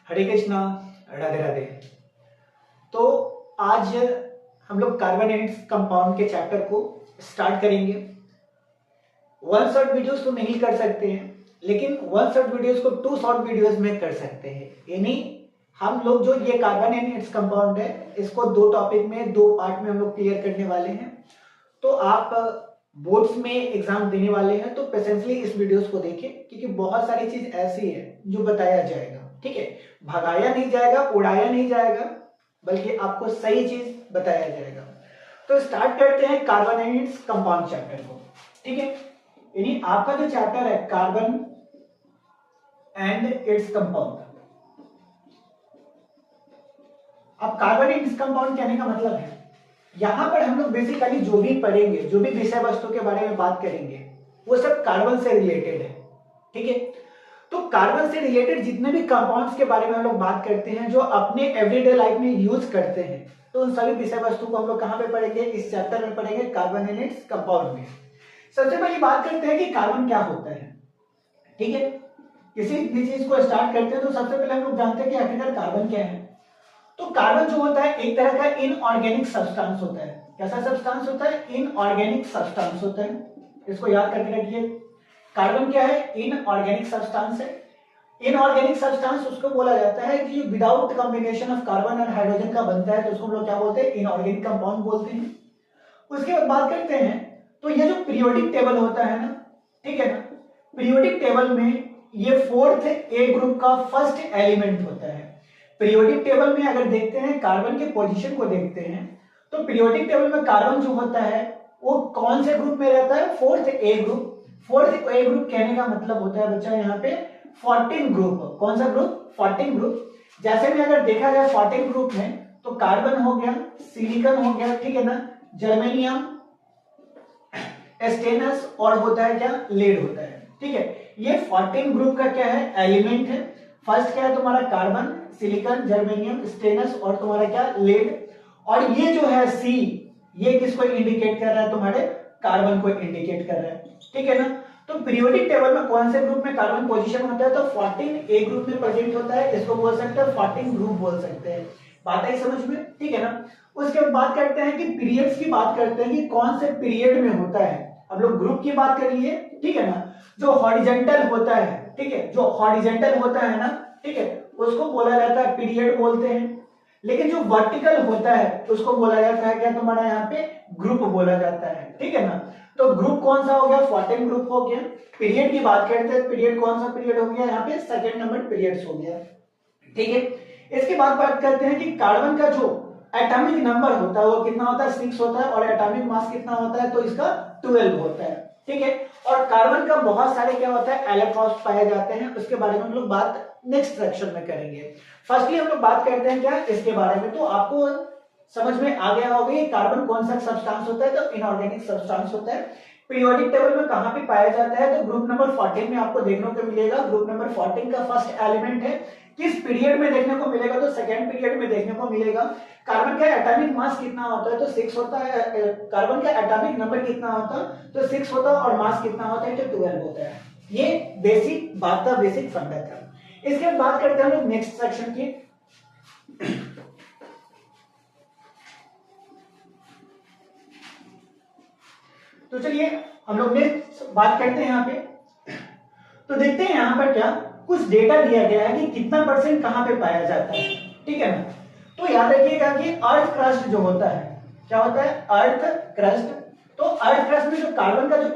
हरे कृष्णा, राधे राधे। तो आज हम लोग कार्बोनेट्स कंपाउंड के चैप्टर को स्टार्ट करेंगे। वन शॉट वीडियोस तो नहीं कर सकते हैं, लेकिन वन शॉट वीडियोस को टू शॉर्ट वीडियोस में कर सकते हैं। यानी हम लोग जो ये कार्बोनेट्स कंपाउंड है इसको दो टॉपिक में, दो पार्ट में हम लोग क्लियर करने वाले हैं। तो आप बोर्ड्स में एग्जाम देने वाले हैं तो पेशेंसली इस वीडियोस को देखें, क्योंकि बहुत सारी चीज ऐसी है जो बताया जाएगा। ठीक है, भगाया नहीं जाएगा, उड़ाया नहीं जाएगा, बल्कि आपको सही चीज बताया जाएगा। तो स्टार्ट करते हैं कार्बोनेट्स कंपाउंड चैप्टर को। ठीक है, यानी आपका जो चैप्टर है कार्बन एंड इट्स कंपाउंड। अब कार्बोनेट्स कंपाउंड कहने का मतलब है यहां पर हम लोग बेसिकली जो भी पढ़ेंगे, जो भी विषय वस्तु के बारे में बात करेंगे, वो सब कार्बन से रिलेटेड है। ठीक है, तो कार्बन से रिलेटेड जितने भी कंपाउंड्स के बारे में हम लोग बात करते हैं, जो अपने एवरीडे लाइफ में यूज करते हैं, तो उन सभी विषय वस्तु को हम लोग कहां पे पढ़ेंगे? इस चैप्टर में पढ़ेंगे, कार्बोनेट्स कंपाउंड में। सबसे पहले बात करते हैं कि कार्बन क्या होता है। ठीक है, किसी भी चीज को स्टार्ट करते हैं तो सबसे पहले हम लोग जानते हैं कि आखिरकार कार्बन क्या है। तो कार्बन जो होता है एक तरह का इनऑर्गेनिक सब्सटेंस होता है। कैसा सब्सटेंस होता है? इनऑर्गेनिक सब्सटेंस होता है। इसको याद करके रखिए, कार्बन क्या है? इनऑर्गेनिक सब्सटेंस है। इनऑर्गेनिक सब्सटेंस उसको बोला जाता है कि विदाउट कॉम्बिनेशन ऑफ कार्बन और हाइड्रोजन का बनता है, तो उसको हम लोग क्या बोलते हैं? इनऑर्गेनिक कंपाउंड बोलते हैं। उसके बाद बात करते हैं, तो ये जो पीरियोडिक टेबल होता है ना, ठीक है ना, पीरियोडिक टेबल में ये फोर्थ ए ग्रुप का फर्स्ट एलिमेंट होता है। पीरियोडिक टेबल में अगर देखते हैं, कार्बन के पोजीशन को देखते हैं, तो पीरियोडिक टेबल में कार्बन जो होता है वो कौन से ग्रुप में रहता है? फोर्थ ए ग्रुप। फोर्थ ए ग्रुप कहने का मतलब होता है बच्चा यहाँ पे 14 ग्रुप। कौन सा ग्रुप? 14 ग्रुप। जैसे में अगर देखा जाए 14 ग्रुप में, तो कार्बन हो गया, सिलिकॉन हो गया, ठीक है ना, जर्मेनियम, स्टेनस, और होता है क्या? लेड होता है। ठीक है, ये 14 ग्रुप का क्या है? एलिमेंट है। फर्स्ट क्या है तुम्हारा? कार्बन, सिलिकॉन, जर्मेनियम, स्टेनस, और तुम्हारा क्या? लेड। और ये जो है सी, ये किसको इंडिकेट कर रहा है? तुम्हारे कार्बन को इंडिकेट कर रहा है। ठीक है ना, तो पीरियोडिक टेबल में कौन से ग्रुप में कार्बन पोजीशन होता है? तो 14 ए ग्रुप में प्रेजेंट होता है। इसको बोल सकते हैं 14 ग्रुप बोल सकते हैं। बात आई समझ में? ठीक है ना। उसके बाद बात करते हैं कि पीरियड्स की बात करते हैं कि कौन से पीरियड में होता है। अब लोग ग्रुप की बात कर लिए, ठीक है ना। जो हॉरिजॉन्टल होता है, ठीक है, जो हॉरिजॉन्टल होता है ना, ठीक है, उसको बोला जाता है पीरियड बोलते हैं। लेकिन जो वर्टिकल होता है उसको बोला जाता है क्या? तुम्हारा यहाँ पे ग्रुप बोला जाता है। ठीक है ना, तो ग्रुप कौन सा हो गया? 14 ग्रुप हो गया। पीरियड की बात करते हैं, पीरियड कौन सा पीरियड हो गया? यहाँ पे सेकंड नंबर पीरियड्स हो गया। ठीक है, इसके बाद बात करते हैं कि कार्बन का जो एटॉमिक नंबर होता है वो कितना होता है? 6 होता है। और एटॉमिक मास कितना होता है? तो इसका 12 होता है। ठीक है, और कार्बन का बहुत सारे क्या होता है? इलेक्ट्रॉन्स पाए जाते हैं। उसके बारे में हम लोग बात नेक्स्ट सेक्शन में करेंगे। फर्स्टली हम लोग बात करते हैं क्या इसके बारे में, तो आपको समझ में आ गया होगा कि कार्बन कौन सा सब्सटेंस होता है? तो इनऑर्गेनिक सब्सटेंस होता है। पीरियोडिक टेबल में कहां पे पाया जाता है? तो ग्रुप नंबर 14 में आपको देखने को मिलेगा। ग्रुप नंबर 14 का फर्स्ट एलिमेंट है। किस पीरियड में देखने को मिलेगा? तो सेकेंड पीरियड में देखने को मिलेगा। कार्बन का एटॉमिक मास कितना होता है? तो 6 होता है। कार्बन का एटॉमिक नंबर कितना होता है? तो 6 होता है। और मास कितना होता है? तो 12 होता है। ये बेसिक बात था, बेसिक फंडा था। इसके बाद बात करते हैं हम लोग नेक्स्ट सेक्शन की। तो चलिए हम लोग नेक्स्ट बात करते हैं यहाँ पे। तो देखते हैं यहाँ पर क्या कुछ डेटा दिया गया है कि कितना परसेंट कहां पे पाया जाता है। ठीक है ना, तो याद रखिएगा कि अर्थ क्रस्ट जो होता है, क्या होता है? Earth crust. तो अर्थ क्रस्ट में जो कार्बन का जो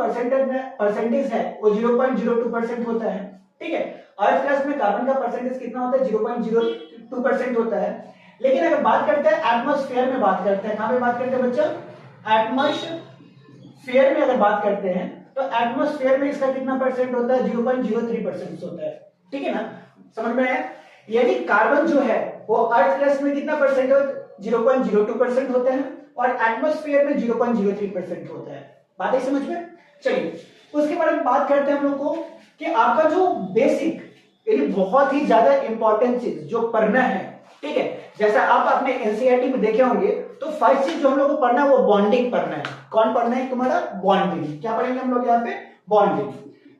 परसेंटेज है वो 0.02% होता है। ठीक है, अर्थ क्रस्ट में कार्बन का परसेंटेज कितना होता है? 0.02% होता है। लेकिन अगर बात करते हैं एटमॉस्फेयर में, बात करते हैं कहां पे बात करते हैं बच्चा? एटमॉस्फेयर में अगर बात करते हैं तो एटमॉस्फेयर में इसका कितना परसेंट होता है? 0.03% होता है। ठीक है ना, समझ में आया? यानी कार्बन जो है वो अर्थ क्रस्ट में कितना परसेंट होता है? 0.02% होता है। और एटमॉस्फेयर में 0.03% होता है। बात है समझ में? चलिए उसके बारे में बात करते हैं हम लोग को कि आपका जो बेसिक, यानी बहुत ही ज्यादा इंपॉर्टेंट चीज जो पढ़ना है, ठीक है, जैसा आप अपने एनसीईआरटी में देखे होंगे, तो फर्स्ट चीज जो हम लोग को पढ़ना है वो बॉन्डिंग पढ़ना है। कौन पढ़ना है? तुम्हारा बॉन्डिंग। क्या पढ़ेंगे हम लोग यहाँ पे? बॉन्डिंग।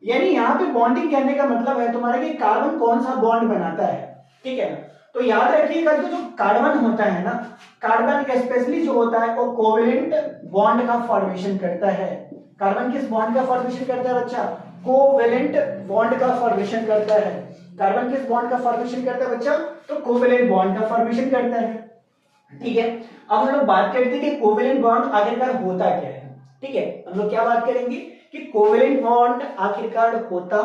यानी यहाँ पे बॉन्डिंग कहने का मतलब है तुम्हारा कि कार्बन कौन सा बॉन्ड बनाता है। ठीक है ना। तो याद रखिएगा कि जो कार्बन होता है ना, कार्बन स्पेशली जो होता है वो कोवेलेंट बॉन्ड का फॉर्मेशन करता है। कार्बन किस बॉन्ड का फॉर्मेशन करता है बच्चा? कोवेलेंट बॉन्ड का फॉर्मेशन करता है। कार्बन किस बॉन्ड का फॉर्मेशन करता है बच्चा? तो कोवेलेंट बॉन्ड का फॉर्मेशन करता है। ठीक है, अब हम लोग बात करते हैं कि कोवेलेंट बॉन्ड आखिरकार होता क्या है। ठीक है, हम लोग क्या बात करेंगे कि कोवेलेंट बॉन्ड आखिरकार होता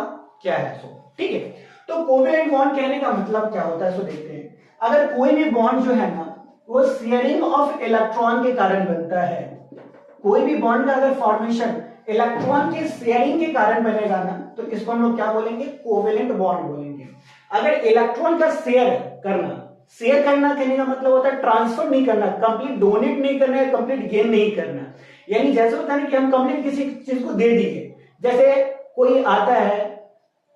क्या है। सो ठीक है, तो कोवेलेंट बॉन्ड कहने का मतलब क्या होता है, सो देखते हैं। अगर कोई भी बॉन्ड जो है ना वो शेयरिंग ऑफ इलेक्ट्रॉन के कारण बनता है, कोई भी बॉन्ड का अगर फॉर्मेशन इलेक्ट्रॉन के शेयरिंग के कारण बनेगा ना, तो इसको हम लोग क्या बोलेंगे? कोवेलेंट बॉन्ड बोलेंगे। अगर इलेक्ट्रॉन का शेयर करना कहने का मतलब होता है ट्रांसफर नहीं करना, कंप्लीट डोनेट नहीं करना है, कंप्लीट गेन नहीं करना। यानी जैसे होता है ना कि हम कंप्लीट किसी चीज को दे दिए, जैसे कोई आता है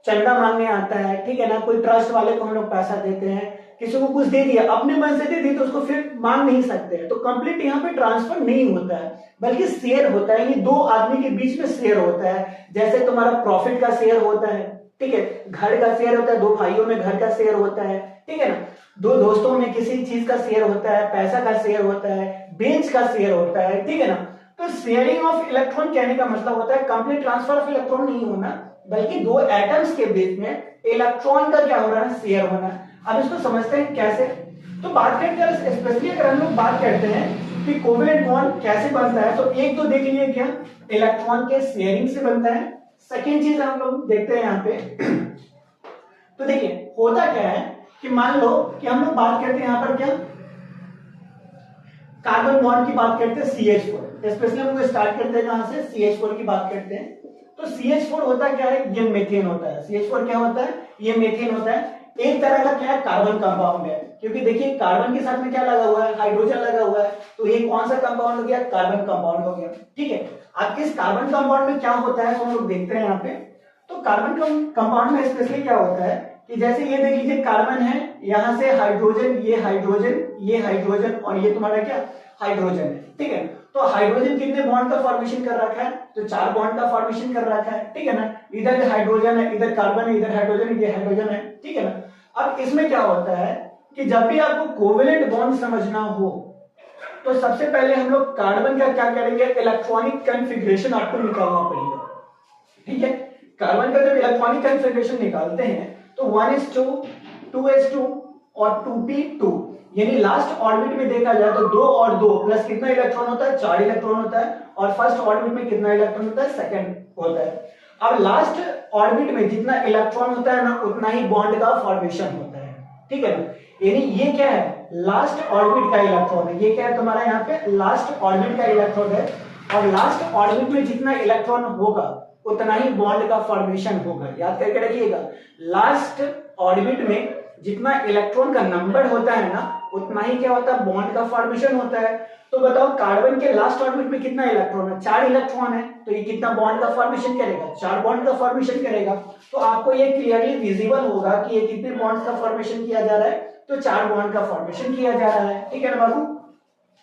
चंदा मांगने आता है, ठीक है ना, कोई ट्रस्ट वाले को हम लोग पैसा देते हैं, किसी को कुछ दे दिया, अपने मन से दे दी तो उसको फिर मांग नहीं सकते हैं, तो कंप्लीट यहाँ पे ट्रांसफर नहीं होता है, बल्कि शेयर होता है। यानी दो आदमी के बीच में शेयर होता है। जैसे तुम्हारा प्रॉफिट का शेयर होता है, ठीक है, घर का शेयर होता है, दो भाइयों में घर का शेयर होता है, ठीक है ना, दो दोस्तों में किसी चीज का शेयर होता है, पैसा का शेयर होता है, बेंच का शेयर होता है, ठीक है ना। तो शेयरिंग ऑफ इलेक्ट्रॉन कहने का मतलब होता है कंप्लीट ट्रांसफर ऑफ इलेक्ट्रॉन नहीं होना, बल्कि दो एटम्स के बीच में इलेक्ट्रॉन का क्या हो रहा है? शेयर होना। अब इसको समझते हैं कैसे। तो बात करते हैं स्पेशली, अगर हम लोग बात करते हैं कि कोवेलेंट बॉन्ड कैसे बनता है, तो एक तो देख लीजिए क्या, इलेक्ट्रॉन के शेयरिंग से बनता है। सेकेंड चीज हम लोग देखते हैं यहाँ पे तो देखिए होता क्या है कि मान लो कि हम लोग बात करते हैं यहाँ पर क्या, कार्बन बॉन्ड की बात करते हैं CH4, स्पेशली हम लोग स्टार्ट करते हैं कहां से? CH4 की बात करते हैं। तो CH4 होता क्या है? ये मीथेन होता है। CH4 क्या होता है? ये मीथेन होता है। एक तरह का क्या है? कार्बन कंपाउंड है, क्योंकि देखिए कार्बन के साथ में क्या लगा हुआ है? हाइड्रोजन लगा हुआ है, तो ये कौन सा कंपाउंड हो गया? कार्बन कंपाउंड हो गया। ठीक है, अब इस कार्बन कंपाउंड में क्या होता है तो हम लोग देखते हैं यहाँ पे। तो कार्बन कंपाउंड में स्पेशली क्या होता है कि जैसे ये देख लीजिए कार्बन है, यहां से हाइड्रोजन, ये हाइड्रोजन, ये हाइड्रोजन और ये तुम्हारा क्या? हाइड्रोजन है। ठीक है, तो हाइड्रोजन कितने बॉन्ड का फॉर्मेशन कर रखा है? तो 4 बॉन्ड का फॉर्मेशन कर रखा है। ठीक है ना, इधर हाइड्रोजन है, इधर कार्बन है, इधर हाइड्रोजन, ये हाइड्रोजन है। ठीक है ना। अब इसमें क्या होता है कि जब भी आपको कोवेलेंट बॉन्ड समझना हो तो सबसे पहले हम लोग कार्बन का क्या करेंगे? इलेक्ट्रॉनिक कॉन्फ़िगरेशन आपको निकालना पड़ेगा। ठीक है, कार्बन का जब इलेक्ट्रॉनिक कॉन्फ़िगरेशन निकालते हैं तो 1s2, 2s2 और 2p2, यानी लास्ट ऑर्बिट में देखा जाए तो 2 और 2 प्लस कितना इलेक्ट्रॉन होता है? 4 इलेक्ट्रॉन होता है। और फर्स्ट ऑर्बिट में कितना इलेक्ट्रॉन होता है? सेकंड होता है। अब लास्ट ऑर्बिट में जितना इलेक्ट्रॉन होता है ना, उतना ही बॉन्ड का फॉर्मेशन होता है। ठीक है ना, यानी ये क्या है? लास्ट ऑर्बिट का इलेक्ट्रॉन है। ये क्या है तुम्हारा? यहाँ पे लास्ट ऑर्बिट का इलेक्ट्रॉन है, और लास्ट ऑर्बिट में जितना इलेक्ट्रॉन होगा उतना ही बॉन्ड का फॉर्मेशन होगा। याद करके रखिएगा, लास्ट ऑर्बिट में जितना इलेक्ट्रॉन का नंबर होता है ना, उतना ही क्या होता है? बॉन्ड का फॉर्मेशन होता है। तो बताओ कार्बन के लास्ट ऑर्बिट में कितना इलेक्ट्रॉन है? 4 इलेक्ट्रॉन है, तो ये कितना बॉन्ड का फॉर्मेशन करेगा? 4 बॉन्ड का फॉर्मेशन करेगा। तो आपको ये क्लियरली विजिबल होगा कि ये कितने बॉन्ड का फॉर्मेशन किया जा रहा है? तो 4 बॉन्ड का फॉर्मेशन किया जा रहा है। ठीक है ना बाबू।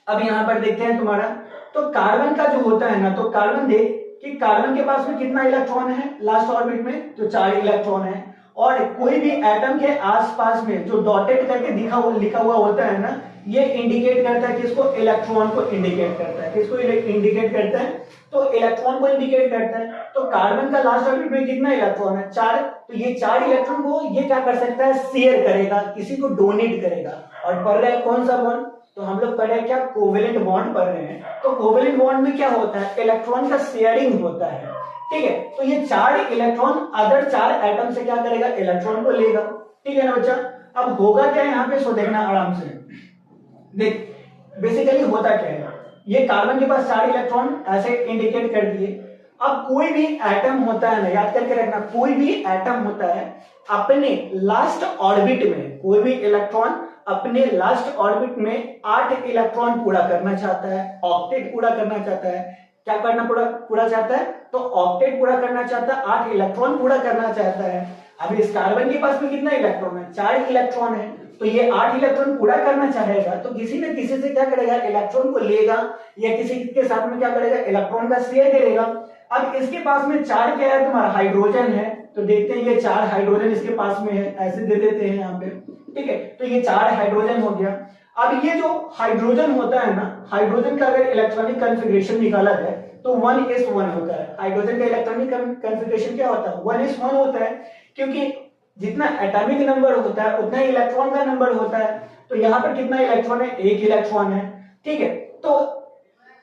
अब यहाँ पर देखते हैं तुम्हारा, तो कार्बन का जो होता है ना, तो कार्बन देख कि कार्बन के पास में कितना इलेक्ट्रॉन है लास्ट ऑर्बिट में? तो 4 इलेक्ट्रॉन है। और कोई भी एटम के आसपास में जो डॉटेड करके लिखा हुआ होता है ना, ये इंडिकेट करता है किसको? इलेक्ट्रॉन को इंडिकेट करता है। किसको इंडिकेट करता है? तो इलेक्ट्रॉन को इंडिकेट करता है। तो कार्बन का लास्ट ऑर्बिट में कितना इलेक्ट्रॉन है? 4। तो ये 4 इलेक्ट्रॉन को ये क्या कर सकता है? शेयर करेगा, किसी को डोनेट करेगा। और पढ़ रहे हैं कौन सा बॉन्ड? तो हम लोग पढ़ रहे हैं क्या? कोवेलेंट बॉन्ड पढ़ रहे हैं। तो कोवेलेंट बॉन्ड में क्या होता है? इलेक्ट्रॉन का शेयरिंग होता है। ठीक है, तो ये 4 इलेक्ट्रॉन अदर 4 एटम से क्या करेगा? इलेक्ट्रॉन को लेगा। ठीक है ना बच्चा। अब होगा क्या यहाँ पे? सो देखना आराम से। देख बेसिकली होता क्या है, ये कार्बन के पास 4 इलेक्ट्रॉन ऐसे इंडिकेट कर दिए। अब कोई भी एटम होता है ना, याद करके रखना, कोई भी एटम होता है अपने लास्ट ऑर्बिट में, कोई भी इलेक्ट्रॉन अपने लास्ट ऑर्बिट में 8 इलेक्ट्रॉन पूरा करना चाहता है, ऑक्टेट पूरा करना चाहता है। क्या करना पूरा चाहता है? तो ऑक्टेट पूरा करना चाहता है, 8 इलेक्ट्रॉन पूरा करना चाहता है। अब इस कार्बन के पास में कितना इलेक्ट्रॉन है? 4 इलेक्ट्रॉन है। तो ये 8 इलेक्ट्रॉन पूरा करना चाहेगा, तो किसी न किसी से क्या करेगा? इलेक्ट्रॉन को लेगा, या किसी के साथ में क्या करेगा? इलेक्ट्रॉन का शेयर करेगा। अब इसके पास में 4 क्या है तुम्हारा? हाइड्रोजन है। तो देखते हैं ये 4 हाइड्रोजन इसके पास में है, ऐसे दे देते हैं यहाँ पे, ठीक है। तो ये 4 हाइड्रोजन हो गया। अब ये जो हाइड्रोजन होता है ना, हाइड्रोजन का अगर इलेक्ट्रॉनिक कॉन्फ़िगरेशन निकाला जाए तो 1s1 होता है। हाइड्रोजन का इलेक्ट्रॉनिक कॉन्फ़िगरेशन क्या होता है? 1s1 होता है, क्योंकि जितना एटॉमिक नंबर होता है उतना ही इलेक्ट्रॉन का नंबर होता है। तो यहाँ पर कितना इलेक्ट्रॉन है? 1 इलेक्ट्रॉन है, ठीक है। तो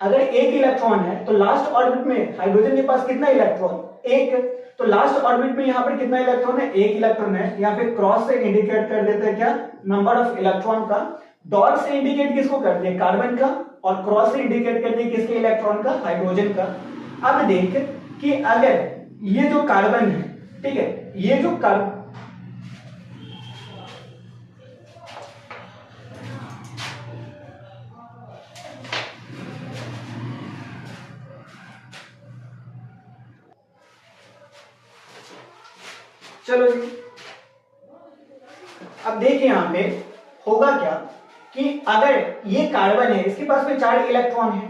अगर 1 इलेक्ट्रॉन है तो लास्ट ऑर्बिट में हाइड्रोजन के पास कितना इलेक्ट्रॉन? 1। तो लास्ट ऑर्बिट में यहाँ पर कितना इलेक्ट्रॉन है? 1 इलेक्ट्रॉन है। यहाँ पे क्रॉस से इंडिकेट कर देते हैं क्या? नंबर ऑफ इलेक्ट्रॉन का। डॉट से इंडिकेट किसको कर दिया? कार्बन का। और क्रॉस से इंडिकेट कर दिया किसके? इलेक्ट्रॉन का? हाइड्रोजन का। अब देख कि अगर ये जो कार्बन है, ठीक है, ये जो चलो जी, अब देखिए यहां पे होगा क्या कि अगर ये कार्बन है, इसके पास में 4 इलेक्ट्रॉन है,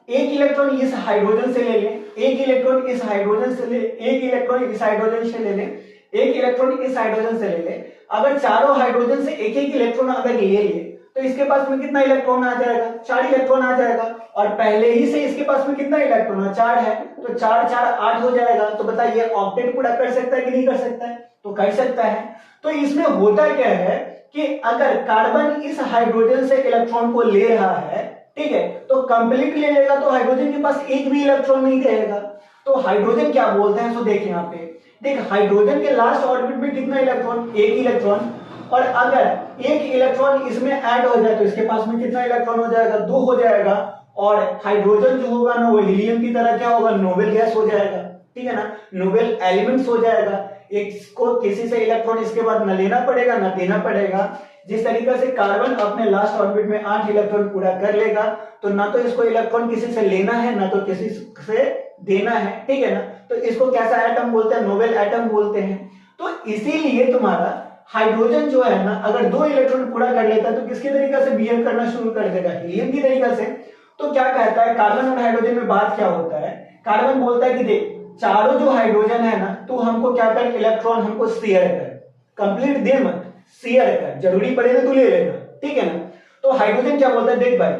1 इलेक्ट्रॉन इस हाइड्रोजन से ले ले, 1 इलेक्ट्रॉन इस हाइड्रोजन से ले, 1 इलेक्ट्रॉन इस हाइड्रोजन से ले ले, 1 इलेक्ट्रॉन इस हाइड्रोजन से ले ले। अगर चारों हाइड्रोजन से एक एक इलेक्ट्रॉन अगर ले ले तो इसके पास में कितना इलेक्ट्रॉन आ जाएगा? 4 इलेक्ट्रॉन आ जाएगा। और पहले ही से इसके पास में कितना इलेक्ट्रॉन है? 4 है, तो 4 4 8 हो जाएगा। तो बताइए ऑक्टेट पूरा कर सकता है कि नहीं कर सकता है? तो कर सकता है। तो इसमें होता क्या है कि अगर कार्बन इस हाइड्रोजन से इलेक्ट्रॉन को ले रहा है, ठीक है, तो कंप्लीट ले लेगा तो हाइड्रोजन के पास एक भी इलेक्ट्रॉन नहीं रहेगा। तो हाइड्रोजन क्या बोलते हैं? तो देख यहाँ पे, देख हाइड्रोजन के लास्ट ऑर्बिट में कितना इलेक्ट्रॉन? 1 इलेक्ट्रॉन। और अगर 1 इलेक्ट्रॉन इसमें ऐड हो जाए तो इसके पास में कितना इलेक्ट्रॉन हो जाएगा? 2 हो जाएगा। और हाइड्रोजन जो होगा ना वो हीलियम की तरह क्या होगा? नोबेल गैस हो जाएगा, ठीक है ना, नोबेल एलिमेंट्स हो जाएगा। इसको किसी से इलेक्ट्रॉन इसके बाद न लेना पड़ेगा न देना पड़ेगा। जिस तरीके से कार्बन अपने लास्ट ऑर्बिट में 8 इलेक्ट्रॉन पूरा कर लेगा, तो ना तो इसको इलेक्ट्रॉन किसी से लेना है ना तो किसी से देना है, ठीक है ना। तो इसको कैसा एटम बोलते हैं? नोबेल एटम बोलते हैं। तो इसीलिए तुम्हारा हाइड्रोजन जो है ना, अगर 2 इलेक्ट्रॉन पूरा कर लेता है तो किसके तरीके से बिहेव करना शुरू कर देगा? हीलियम की तरीके से। तो क्या कहता है कार्बन और हाइड्रोजन में बात क्या होता है? कार्बन बोलता है कि देख चारों जो हाइड्रोजन है ना, तू हमको क्या कर, इलेक्ट्रॉन हमको शेयर कर, कंप्लीट दे मत, शेयर कर, जरूरी पड़े तो ले लेना, ठीक है ना। तो हाइड्रोजन क्या बोलता है? देख भाई,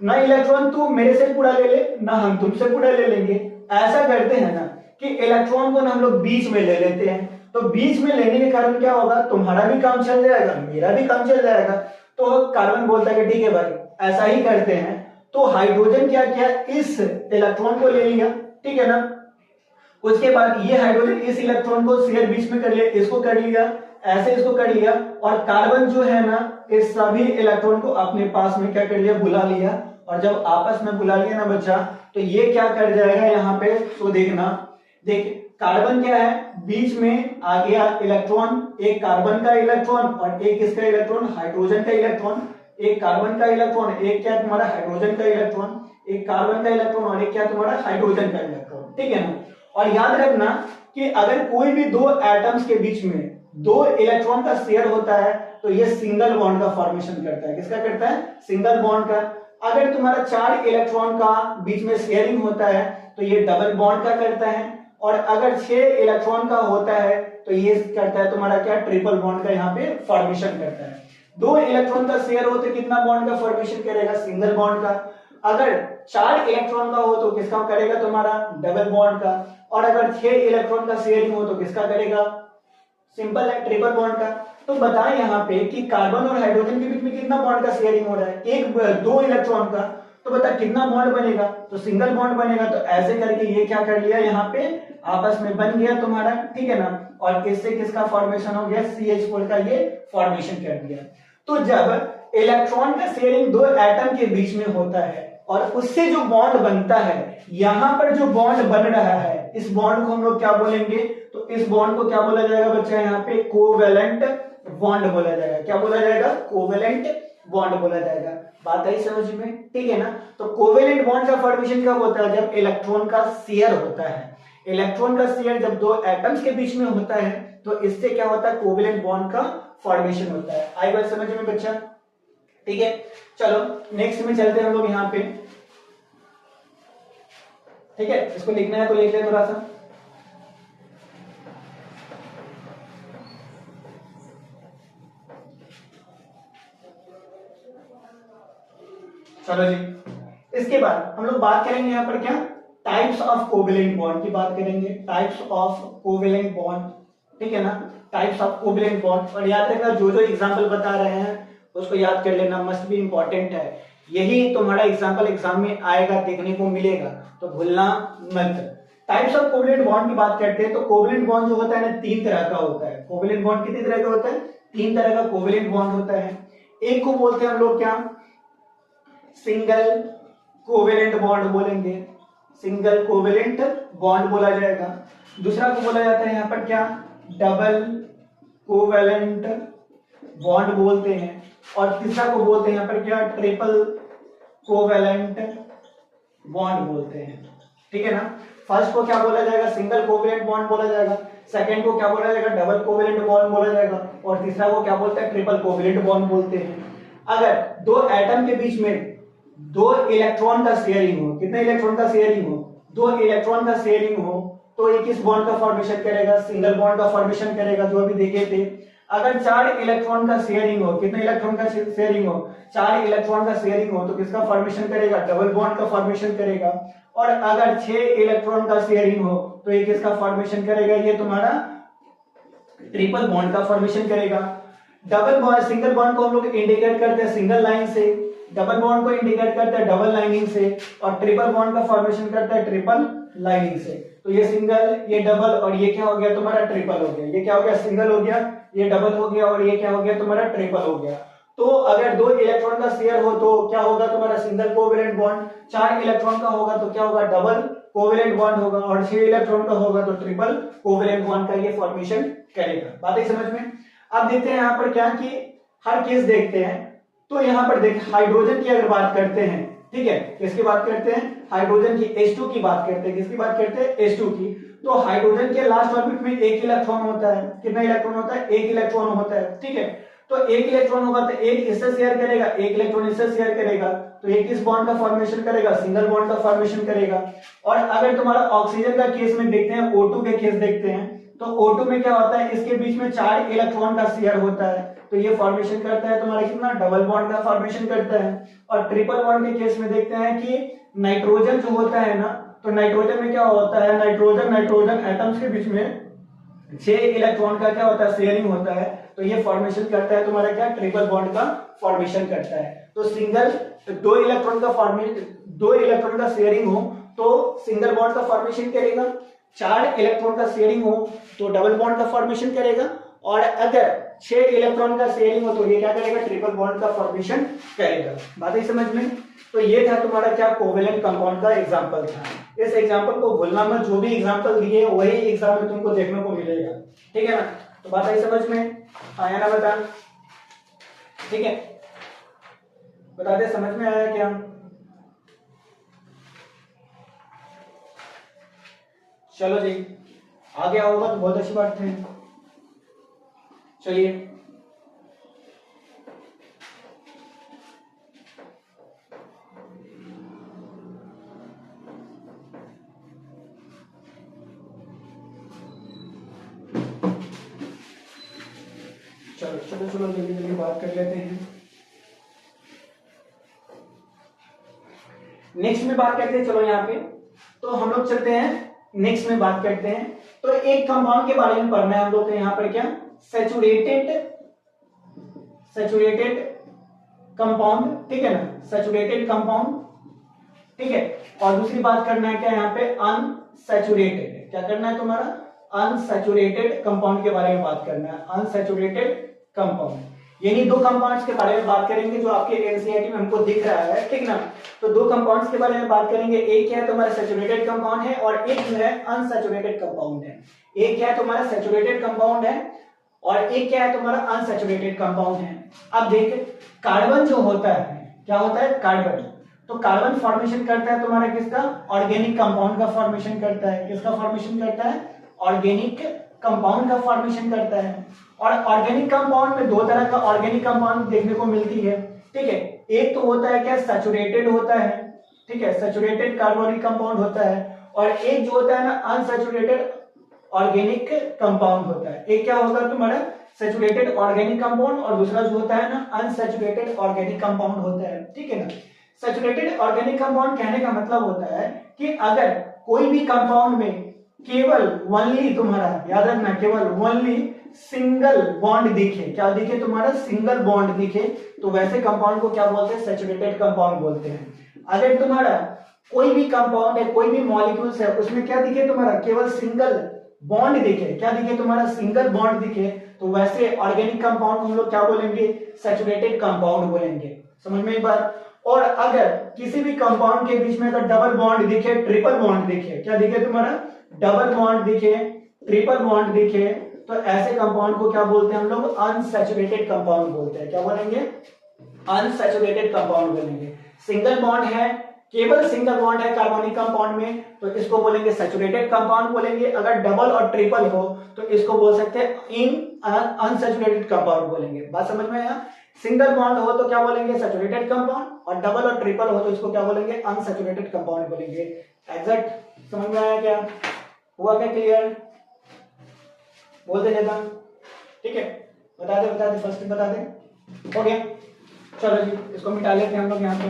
ना इलेक्ट्रॉन तू मेरे से पूरा ले ले ना हम तुमसे पूरा ले लेंगे। ऐसा करते हैं ना कि इलेक्ट्रॉन को ना हम लोग बीच में ले लेते हैं। तो बीच में लेने के कारण क्या होगा? तुम्हारा भी काम चल जाएगा, मेरा भी काम चल जाएगा। तो कार्बन बोलता है कि ठीक है भाई ऐसा ही करते हैं। तो हाइड्रोजन क्या किया? इस इलेक्ट्रॉन को ले लिया, ठीक है ना। उसके बाद ये हाइड्रोजन इस इलेक्ट्रॉन को शेयर बीच में कर लिया, इसको कर लिया, ऐसे इसको कर लिया। और कार्बन जो है ना इस सभी इलेक्ट्रॉन को अपने पास में क्या कर लिया? बुला लिया। और जब आपस में बुला लिया ना बच्चा, तो ये क्या कर जाएगा यहाँ पे? तो देखना, देख कार्बन क्या है? बीच में आ गया इलेक्ट्रॉन, एक कार्बन का इलेक्ट्रॉन और एक इसका इलेक्ट्रॉन, हाइड्रोजन का इलेक्ट्रॉन। एक कार्बन का इलेक्ट्रॉन, एक क्या तुम्हारा? हाइड्रोजन का इलेक्ट्रॉन। एक कार्बन का इलेक्ट्रॉन और एक क्या तुम्हारा? हाइड्रोजन का इलेक्ट्रॉन, ठीक है ना। और याद रखना कि अगर कोई भी 2 एटम्स के बीच में 2 इलेक्ट्रॉन का शेयर होता है तो ये सिंगल बॉन्ड का फॉर्मेशन करता है। किसका करता है? सिंगल बॉन्ड का। अगर तुम्हारा 4 इलेक्ट्रॉन का बीच में शेयरिंग होता है तो ये डबल बॉन्ड का करता है। और अगर 6 इलेक्ट्रॉन का होता है तो ये करता है तुम्हारा क्या? ट्रिपल बॉन्ड का यहाँ पे फॉर्मेशन करता है। 2 इलेक्ट्रॉन का शेयर हो तो कितना बॉन्ड का फॉर्मेशन करेगा? सिंगल बॉन्ड का। अगर 4 इलेक्ट्रॉन का हो तो किसका करेगा? तुम्हारा डबल बॉन्ड का। और अगर 6 इलेक्ट्रॉन का शेयरिंग हो तो किसका करेगा? सिंपल है, ट्रिपल बॉन्ड का। तो बताएं यहाँ पे कि कार्बन और हाइड्रोजन के बीच में कितना बॉन्ड का शेयरिंग हो रहा है? 2 इलेक्ट्रॉन का। तो बता कितना बॉन्ड बनेगा? तो सिंगल बॉन्ड बनेगा। तो ऐसे करके ये क्या कर लिया? यहाँ पे आपस में बन गया तुम्हारा, ठीक है ना। और किससे किसका फॉर्मेशन हो गया? CH4 का ये फॉर्मेशन कर दिया। तो जब इलेक्ट्रॉन का शेयरिंग 2 एटम के बीच में होता है और उससे जो बॉन्ड बनता है, यहां पर जो बॉन्ड बन रहा है, इस बॉन्ड को हम लोग क्या बोलेंगे? तो इस बॉन्ड को क्या बोला जाएगा बच्चा? यहाँ पे कोवेलेंट बॉन्ड बोला जाएगा। क्या बोला जाएगा? कोवेलेंट बॉन्ड बोला जाएगा। बात आई समझ में? ठीक है ना। तो कोवेलेंट बॉन्ड का फॉर्मेशन कब होता है? जब इलेक्ट्रॉन का शेयर होता है। इलेक्ट्रॉन का शेयर जब 2 एटम्स के बीच में होता है तो इससे क्या होता है? कोवेलेंट बॉन्ड का फॉर्मेशन होता है। आई बात समझ में बच्चा? ठीक है, चलो नेक्स्ट में चलते हैं हम लोग यहाँ पे। ठीक है, इसको लिखना है तो लिख ले थोड़ा सा। चलो जी, इसके बाद हम लोग बात करेंगे यहाँ पर क्या, टाइप्स ऑफ कोवेलेंट बॉन्ड की बात करेंगे, टाइप्स ऑफ कोवेलेंट बॉन्ड, ठीक है ना, टाइप्स ऑफ कोवेलेंट बॉन्ड। और याद रखना जो जो एग्जांपल बता रहे हैं उसको याद कर लेना, मस्ट भी इंपॉर्टेंट है, यही तुम्हारा एग्जांपल एग्जाम में आएगा, देखने को मिलेगा, तो भूलना मत। टाइप्स ऑफ कोवेलेंट बॉन्ड की बात करते हैं तो कोवेलेंट बॉन्ड जो होता है ना 3 तरह का होता है। कोवेलेंट बॉन्ड कितने तरह का होता है, 3 तरह का कोवेलेंट बॉन्ड होता है। एक को बोलते हैं हम लोग क्या, सिंगल कोवेलेंट बॉन्ड बोलेंगे, सिंगल कोवेलेंट बॉन्ड बोला जाएगा। दूसरा को बोला जाता है यहाँ पर क्या, डबल कोवेलेंट बॉन्ड बोलते हैं। और तीसरा को बोलते हैं यहाँ पर क्या, ट्रिपल कोवेलेंट बॉन्ड बोलते हैं, ठीक है ना। फर्स्ट को क्या बोला जाएगा, सिंगल कोवेलेंट बॉन्ड बोला जाएगा, सेकंड को क्या बोला जाएगा, डबल कोवेलेंट बॉन्ड बोला जाएगा, और तीसरा को क्या बोलते हैं, ट्रिपल कोवेलेंट बॉन्ड बोलते हैं। अगर दो एटम के बीच में 2 इलेक्ट्रॉन का शेयरिंग हो, कितने इलेक्ट्रॉन का शेयरिंग हो, 2 इलेक्ट्रॉन का शेयरिंग हो, तो ये किस बॉन्ड का फॉर्मेशन करेगा, सिंगल बॉन्ड का फॉर्मेशन करेगा, जो अभी देखे थे। अगर 4 इलेक्ट्रॉन का शेयरिंग हो, कितने इलेक्ट्रॉन का शेयरिंग हो, 4 इलेक्ट्रॉन का शेयरिंग हो, तो किसका फॉर्मेशन करेगा, डबल बॉन्ड का फॉर्मेशन करेगा। और अगर 6 इलेक्ट्रॉन का शेयरिंग हो तो ये किसका फॉर्मेशन करेगा, ये तुम्हारा ट्रिपल बॉन्ड का फॉर्मेशन करेगा। डबल बॉन्ड, सिंगल बॉन्ड को हम लोग इंडिकेट करते हैं सिंगल लाइन से, डबल बॉन्ड को इंडिकेट करते हैं डबल लाइनिंग से, और ट्रिपल बॉन्ड का फॉर्मेशन करता है ट्रिपल लाइनिंग से। तो ये सिंगल, ये डबल, और ये क्या हो गया तुम्हारा, ट्रिपल हो गया। ये क्या हो गया, सिंगल हो गया, ये डबल हो गया, और ये क्या हो गया तुम्हारा, ट्रिपल हो गया। तो अगर 2 इलेक्ट्रॉन का शेयर हो तो क्या होगा तुम्हारा, सिंगल कोवेलेंट बॉन्ड। 4 इलेक्ट्रॉन का होगा तो क्या होगा, डबल कोवेलेंट बॉन्ड होगा, और 6 इलेक्ट्रॉन का होगा तो ट्रिपल कोवेलेंट बॉन्ड का ये फॉर्मेशन करेगा। बात है समझ में। अब देखते हैं यहाँ पर क्या, कि हर केस देखते हैं। तो यहाँ पर देख, हाइड्रोजन की अगर बात करते हैं, ठीक है, किसकी बात करते हैं, हाइड्रोजन की, H2 की बात करते हैं, किसकी बात करते हैं, H2 की। तो हाइड्रोजन के लास्ट ऑर्बिट में 1 इलेक्ट्रॉन होता है, कितना इलेक्ट्रॉन होता है, 1 इलेक्ट्रॉन होता है, ठीक है। तो 1 इलेक्ट्रॉन होगा तो 1 इससे शेयर करेगा, 1 इलेक्ट्रॉन इससे शेयर करेगा, तो ये किस बॉन्ड का फॉर्मेशन करेगा, सिंगल बॉन्ड का फॉर्मेशन करेगा। और अगर तुम्हारा ऑक्सीजन का केस में देखते हैं, O2 के केस देखते हैं, तो O2 में क्या होता है, इसके बीच में 4 इलेक्ट्रॉन का शेयर होता है, तो ये फॉर्मेशन करता है तुम्हारा कितना, डबल बॉन्ड का फॉर्मेशन करता है। और ट्रिपल बॉन्ड के केस में देखते हैं कि नाइट्रोजन जो होता है ना, तो नाइट्रोजन में क्या होता है, नाइट्रोजन एटम्स के बीच में 6 इलेक्ट्रॉन का क्या होता है, शेयरिंग होता है, तो ये फॉर्मेशन करता है तुम्हारा क्या, ट्रिपल बॉन्ड का फॉर्मेशन करता है। तो सिंगल, 2 इलेक्ट्रॉन का फॉर्मेशन, 2 इलेक्ट्रॉन का शेयरिंग हो तो सिंगल बॉन्ड का फॉर्मेशन करेगा, 4 इलेक्ट्रॉन का शेयरिंग हो तो डबल बॉन्ड का फॉर्मेशन करेगा, और अगर 6 इलेक्ट्रॉन का शेयरिंग हो तो ये क्या करेगा, ट्रिपल बॉन्ड का फॉर्मेशन करेगा। बात है समझ में। तो ये था तुम्हारा क्या, कोवेलेंट कंपाउंड का एग्जांपल था। इस एग्जांपल को भूलना मत, जो भी एग्जांपल दिए वही एग्जाम में तुमको देखने को मिलेगा, ठीक है ना। तो बात आई समझ में, आया ना बता, ठीक है, बता दे समझ में आया क्या। चलो जी, आ गया होगा तो बहुत अच्छी बात है। चलिए, चलो जल्दी जल्दी बात कर लेते हैं। नेक्स्ट में बात करते हैं, चलो यहाँ पे तो हम लोग चलते हैं, नेक्स्ट में बात करते हैं। तो एक कंपाउंड के बारे में पढ़ना है हम लोग को यहाँ पर, क्या, सैचुरेटेड कंपाउंड, ठीक है ना, सैचुरेटेड कंपाउंड, ठीक है। और दूसरी बात करना है क्या यहाँ पे, अनसैचुरेटेड, क्या करना है तुम्हारा, अनसैचुरेटेड कंपाउंड के बारे में बात करना है, अनसैचुरेटेड कंपाउंड। यानी 2 कंपाउंड्स के बारे में बात करेंगे जो आपके एनसीईआरटी में हमको दिख रहा है, ठीक ना। तो 2 कंपाउंड्स के बारे में बात करेंगे, एक क्या है तुम्हारा सैचुरेटेड कंपाउंड है, और एक जो है अनसैचुरेटेड कंपाउंड है। एक क्या है तुम्हारा सैचुरेटेड कंपाउंड है, और एक क्या है तुम्हारा अनसैचुरेटेड कंपाउंड है। अब देख, कार्बन जो होता है, क्या होता है, कार्बन, तो कार्बन फॉर्मेशन करता है तुम्हारा किसका, ऑर्गेनिक कंपाउंड का फॉर्मेशन करता है। किसका फॉर्मेशन करता है, ऑर्गेनिक कंपाउंड का फॉर्मेशन करता है। और ऑर्गेनिक कंपाउंड में 2 तरह का ऑर्गेनिक कंपाउंड देखने को मिलती है, ठीक है। एक तो होता है क्या, सैचुरेटेड होता है, ठीक है, सैचुरेटेड कार्बोनिक कंपाउंड होता है, और एक जो होता है ना अनसैचुरेटेड ऑर्गेनिक कंपाउंड होता है। एक क्या होगा तुम्हारा, सैचुरेटेड ऑर्गेनिक कंपाउंड, और दूसरा जो होता है ना अनसैचुरेटेड ऑर्गेनिक कंपाउंड होता है, ठीक है ना। सैचुरेटेड ऑर्गेनिक कंपाउंड कहने का मतलब होता है कि अगर कोई भी कंपाउंड में केवल ओनली तुम्हारा, याद रखना, केवल ओनली सिंगल बॉन्ड दिखे, क्या दिखे तुम्हारा, सिंगल बॉन्ड दिखे, तो वैसे कंपाउंड को क्या बोलते हैं, सैचुरेटेड कंपाउंड बोलते हैं। अगर तुम्हारा कोई भी कंपाउंड है, कोई भी मॉलिक्यूल्स है, उसमें क्या दिखे तुम्हारा, केवल सिंगल बॉन्ड दिखे, क्या दिखे तुम्हारा, सिंगल बॉन्ड दिखे, तो वैसे ऑर्गेनिक कंपाउंड हम लोग क्या बोलेंगे, सैचुरेटेड कंपाउंड बोलेंगे। समझ में एक बार। और अगर किसी भी कंपाउंड के बीच में अगर डबल बॉन्ड दिखे, ट्रिपल बॉन्ड दिखे, क्या दिखे तुम्हारा, डबल बॉन्ड दिखे, ट्रिपल बॉन्ड दिखे, तो ऐसे कंपाउंड को क्या बोलते हैं हम लोग, अनसैचुरेटेड कंपाउंड बोलते हैं। क्या बोलेंगे, अनसैचुरेटेड कंपाउंड बोलेंगे। सिंगल बॉन्ड है, केवल सिंगल बॉन्ड है कार्बोनिक कंपाउंड में, तो इसको बोलेंगे सैचुरेटेड कंपाउंड बोलेंगे। अगर डबल और ट्रिपल हो तो इसको बोल सकते हैं इन अनसैचुरेटेड कंपाउंड बोलेंगे। बात समझ में आया। सिंगल बॉन्ड हो तो क्या बोलेंगे, सैचुरेटेड कंपाउंड, और डबल और ट्रिपल हो तो इसको क्या बोलेंगे, अनसैचुरेटेड कंपाउंड बोलेंगे। एग्जैक्ट समझ में आया, क्या हुआ, क्या क्लियर, बोल दे देता, ठीक है, बता दे फर्स्ट बता दे, हो गया। चलो जी, इसको मिटा लेते हैं हम लोग यहाँ पे,